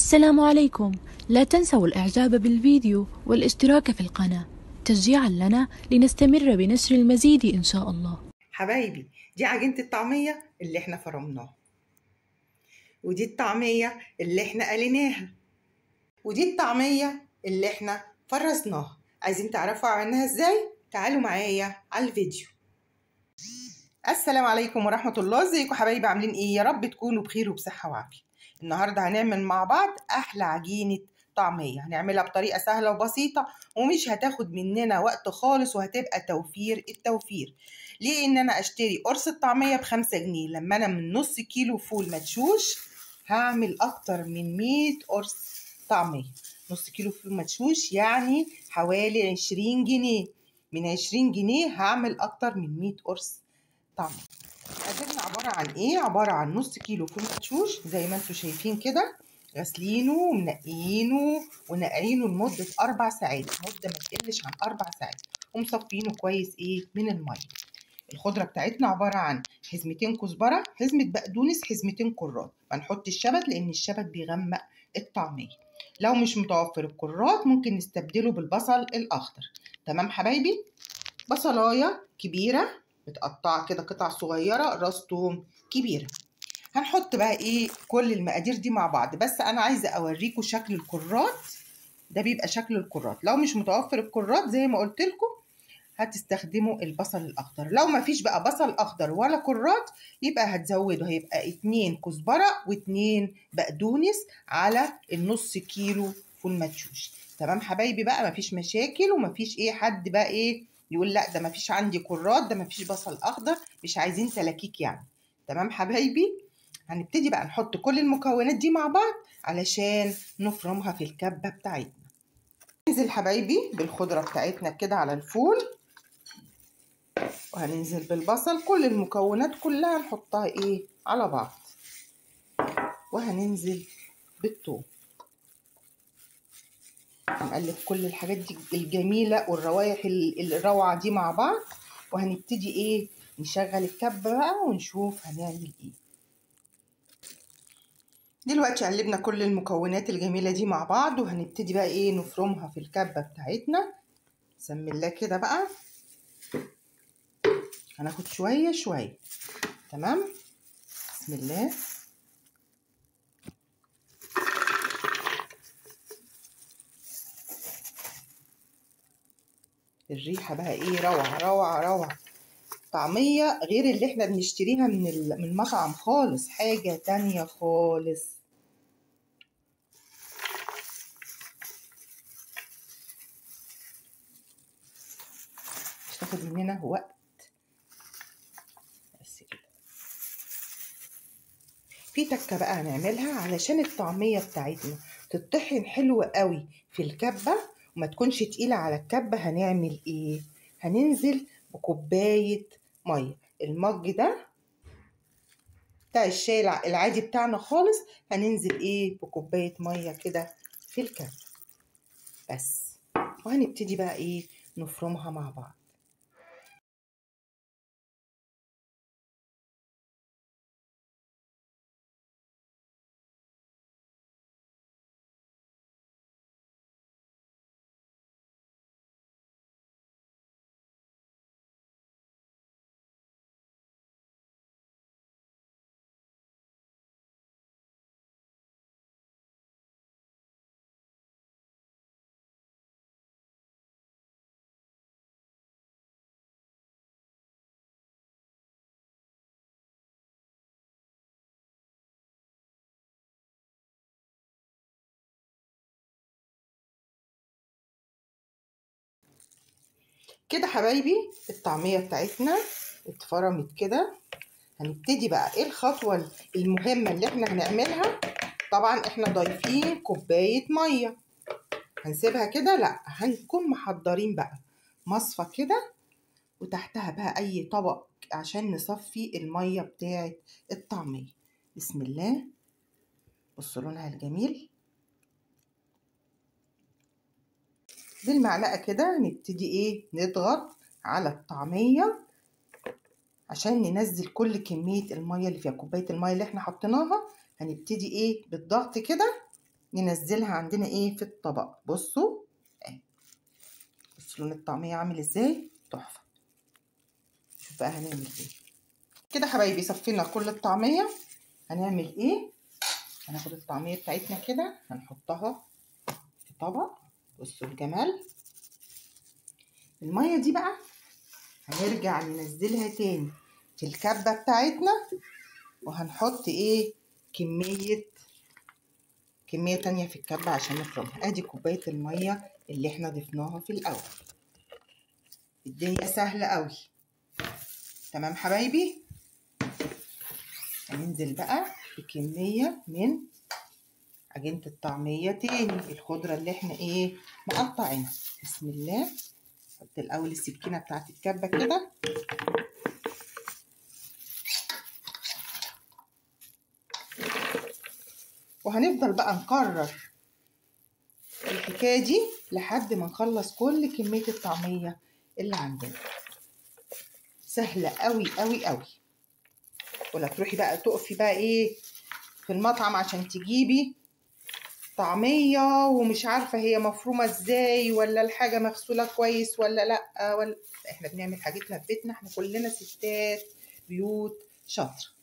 السلام عليكم. لا تنسوا الإعجاب بالفيديو والاشتراك في القناة تشجيعا لنا لنستمر بنشر المزيد إن شاء الله. حبايبي، دي عجينة الطعمية اللي احنا فرمناها، ودي الطعمية اللي احنا قليناها، ودي الطعمية اللي احنا فرزناها. عايزين تعرفوا عملناها ازاي؟ تعالوا معايا على الفيديو. السلام عليكم ورحمة الله. ازيكم حبايبي؟ عاملين ايه؟ يا رب تكونوا بخير وبصحة وعافية. النهاردة هنعمل مع بعض احلى عجينة طعمية، هنعملها بطريقة سهلة وبسيطة ومش هتاخد مننا وقت خالص، وهتبقى توفير التوفير. ليه؟ ان انا اشتري قرص الطعمية ب5 جنيه، لما انا من نص كيلو فول مدشوش هعمل اكتر من 100 قرص طعمية. نص كيلو فول مدشوش يعني حوالي 20 جنيه. من 20 جنيه هعمل اكتر من 100 قرص طعمية. عجيننا عبارة عن ايه؟ عبارة عن نص كيلو فول مدشوش زي ما انتوا شايفين كده، غاسلينه ومنقيينه ونقعينه لمدة 4 ساعات، مدة ما تقلش عن 4 ساعات، ومصفينه كويس من المية. الخضرة بتاعتنا عبارة عن حزمتين كزبرة، حزمة بقدونس، حزمتين كرات. هنحط الشبت لأن الشبت بيغمق الطعمية. لو مش متوفر الكرات ممكن نستبدله بالبصل الأخضر. تمام حبايبي؟ بصلاية كبيرة متقطعة كده قطع صغيرة، راس توم كبيرة. هنحط بقى كل المقادير دي مع بعض، بس أنا عايزة أوريكم شكل الكرات. ده بيبقى شكل الكرات. لو مش متوفر الكرات زي ما قلت لكم هتستخدموا البصل الاخضر. لو ما فيش بقى بصل اخضر ولا كرات يبقى هتزودوا، هيبقى 2 كزبره و2 بقدونس على النص كيلو فول مدشوش. تمام حبايبي؟ بقى ما فيش مشاكل، وما فيش حد بقى يقول لا ده ما فيش عندي كرات، ده ما فيش بصل اخضر، مش عايزين تلاكيك يعني. تمام حبايبي؟ هنبتدي بقى نحط كل المكونات دي مع بعض علشان نفرمها في الكبه بتاعتنا. ننزل حبايبي بالخضره بتاعتنا كده على الفول، وهننزل بالبصل. كل المكونات كلها نحطها على بعض، وهننزل بالثوم. هنقلب كل الحاجات دي الجميلة والروايح الروعة دي مع بعض، وهنبتدي نشغل الكبة بقى ونشوف هنعمل دلوقتي قلبنا كل المكونات الجميلة دي مع بعض، وهنبتدي بقى نفرمها في الكبة بتاعتنا. بسم الله كده بقى، هناخد شوية شوية. تمام؟ بسم الله. الريحة بقى روعة روعة روعة. طعمية غير اللي احنا بنشتريها من المطعم خالص، حاجة تانية خالص. مش تاخد مننا وقت. بس كده. في تكة بقى هنعملها علشان الطعمية بتاعتنا تطحن حلو قوي في الكبة وما تكونش تقيلة على الكبة. هنعمل هننزل بكوباية مية. المج ده بتاع الشاي العادي بتاعنا خالص، هننزل بكوباية مية كده في الكبة بس. وهنبتدي بقى نفرمها مع بعض. كده حبايبي الطعمية بتاعتنا اتفرمت كده. هنبتدي بقى الخطوة المهمة اللي احنا هنعملها. طبعا احنا ضايفين كوباية مية، هنسيبها كده؟ لا، هنكون محضرين بقى مصفى كده، وتحتها بقى اي طبق عشان نصفي المية بتاعت الطعمية. بسم الله. بصوا لونها الجميل. بالمعلقة كده نبتدي نضغط على الطعمية عشان ننزل كل كمية المية اللي فيها. كوباية المية اللي احنا حطيناها هنبتدي بالضغط كده ننزلها عندنا ايه في الطبق. بصوا اهي، بصوا لون الطعمية عامل ازاي، تحفة. شوف بقى هنعمل ايه كده حبايبي. صفينا كل الطعمية. هنعمل ايه؟ هناخد الطعمية بتاعتنا كده هنحطها في طبق. بصوا الجمال. المية دي بقى هنرجع ننزلها تاني في الكبة بتاعتنا، وهنحط ايه كمية تانية في الكبة عشان نفرمها. ادي كوباية المية اللي احنا ضفناها في الاول. الدنيا سهلة قوي. تمام حبايبي. هننزل بقى بكمية من عجينة الطعمية تاني، الخضرة اللي احنا ايه مقطعينها. بسم الله. حط الاول السكينة بتاعت الكبة كده، وهنفضل بقى نكرر الحكاية دي لحد ما نخلص كل كمية الطعمية اللي عندنا. سهلة قوي قوي قوي. ولا تروحي بقى تقفي بقى ايه في المطعم عشان تجيبي طعمية ومش عارفة هي مفرومة ازاي، ولا الحاجة مغسولة كويس ولا لأ، ولا احنا بنعمل حاجتنا في بيتنا. احنا كلنا ستات بيوت شاطرة.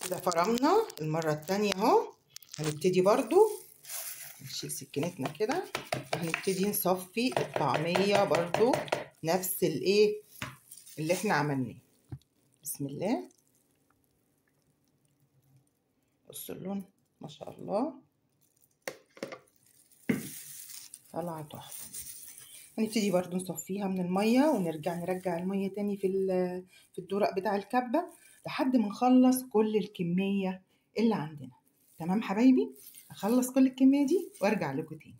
كده فرمنا المرة التانية اهو. هنبتدي برضو نشيل سكينتنا كده، وهنبتدي نصفي الطعمية برضو نفس الايه اللي احنا عملناه. بسم الله. بصوا اللون ما شاء الله طالعة تحفة. هنبتدي برضو نصفيها من المية، نرجع المية تاني في الدورق بتاع الكبة لحد ما نخلص كل الكمية اللي عندنا. تمام حبايبي. اخلص كل الكمية دي وارجع لكم تاني.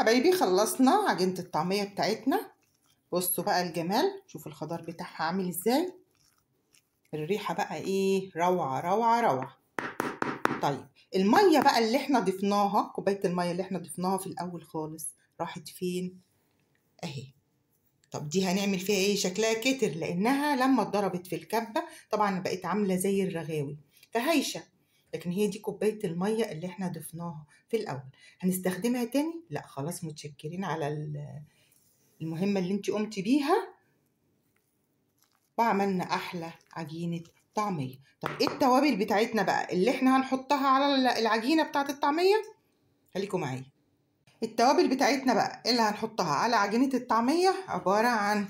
حبايبي خلصنا عجينة الطعمية بتاعتنا. بصوا بقى الجمال. شوفوا الخضار بتاعها عامل ازاي. الريحة بقى ايه، روعة روعة روعة. طيب المية بقى اللي احنا ضفناها، كوباية المية اللي احنا ضفناها في الاول خالص راحت فين؟ اهي. طب دي هنعمل فيها ايه؟ شكلها كتر لانها لما اتضربت في الكبة طبعا بقت عاملة زي الرغاوي فهايشة. لكن هي دي كوباية المية اللي احنا ضفناها في الاول. هنستخدمها تاني؟ لا خلاص، متشكرين على المهمة اللي انت قمتي بيها، وعملنا احلى عجينة طعمية. طب ايه التوابل بتاعتنا بقى اللي احنا هنحطها على العجينة بتاعت الطعمية؟ خليكم معايا. التوابل بتاعتنا بقى اللي هنحطها على عجينة الطعمية عبارة عن،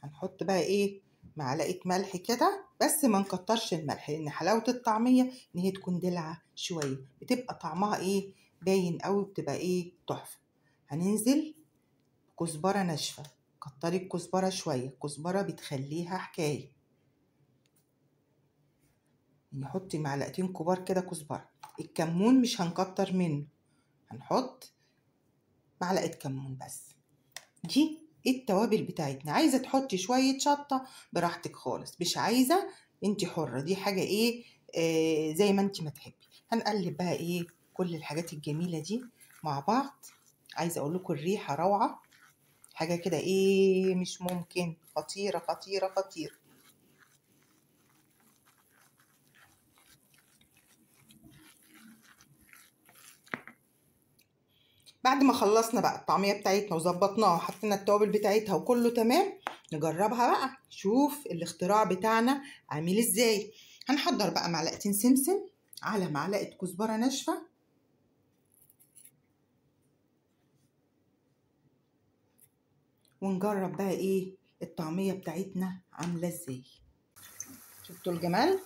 هنحط بقى ايه معلقة ملح كده، بس ما نكترش الملح لان حلاوة الطعمية ان هي تكون دلعة شوية، بتبقى طعمها ايه باين قوي، بتبقى ايه تحفة. هننزل كزبرة ناشفة. كتري الكزبرة شوية، الكزبرة بتخليها حكاية. نحط معلقتين كبار كده كزبرة. الكمون مش هنكتر منه، هنحط معلقة كمون بس. دي التوابل بتاعتنا. عايزة تحطي شوية شطة براحتك خالص، مش عايزة انتي حرة، دي حاجة ايه زي ما انتي ما تحبي. هنقلب بقى ايه كل الحاجات الجميلة دي مع بعض. عايزة اقول لكم الريحة روعة، حاجة كده ايه مش ممكن، خطيرة خطيرة خطيرة. بعد ما خلصنا بقى الطعمية بتاعتنا وظبطناها وحطينا التوابل بتاعتها وكله تمام، نجربها بقى شوف الاختراع بتاعنا عامل ازاي. هنحضر بقى معلقتين سمسم على معلقة كزبرة ناشفة، ونجرب بقى ايه الطعمية بتاعتنا عاملة ازاي. شفتوا الجمال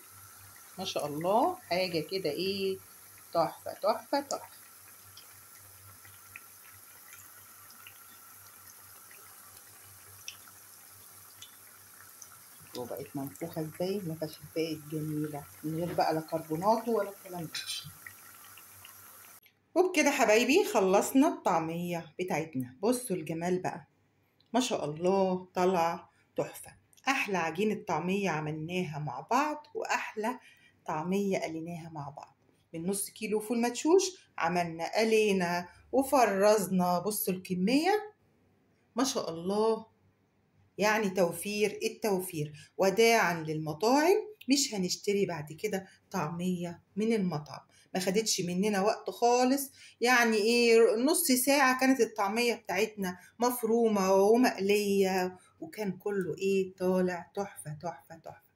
ما شاء الله، حاجة كده ايه تحفة تحفة تحفة. وبقت منفوخة ازاي، نفشت بقت جميلة من غير بقى لا كربونات ولا الكلام ده. وبكده حبايبي خلصنا الطعمية بتاعتنا. بصوا الجمال بقى، ما شاء الله طلع تحفة. أحلى عجينة طعمية عملناها مع بعض، وأحلى طعمية قليناها مع بعض. من نص كيلو فول مدشوش عملنا قلينا وفرزنا. بصوا الكمية ما شاء الله، يعني توفير التوفير. وداعا للمطاعم، مش هنشتري بعد كده طعمية من المطعم. ما خدتش مننا وقت خالص، يعني ايه نص ساعة كانت الطعمية بتاعتنا مفرومة ومقلية، وكان كله ايه طالع تحفة تحفة تحفة.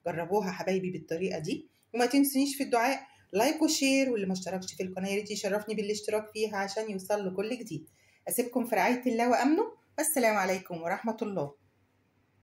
جربوها حبايبي بالطريقة دي، وما تنسونيش في الدعاء لايك وشير، واللي ما اشتركش في القناة ياريت يشرفني بالاشتراك فيها عشان يوصل له كل جديد. اسيبكم في رعاية الله وامنه، والسلام عليكم ورحمة الله.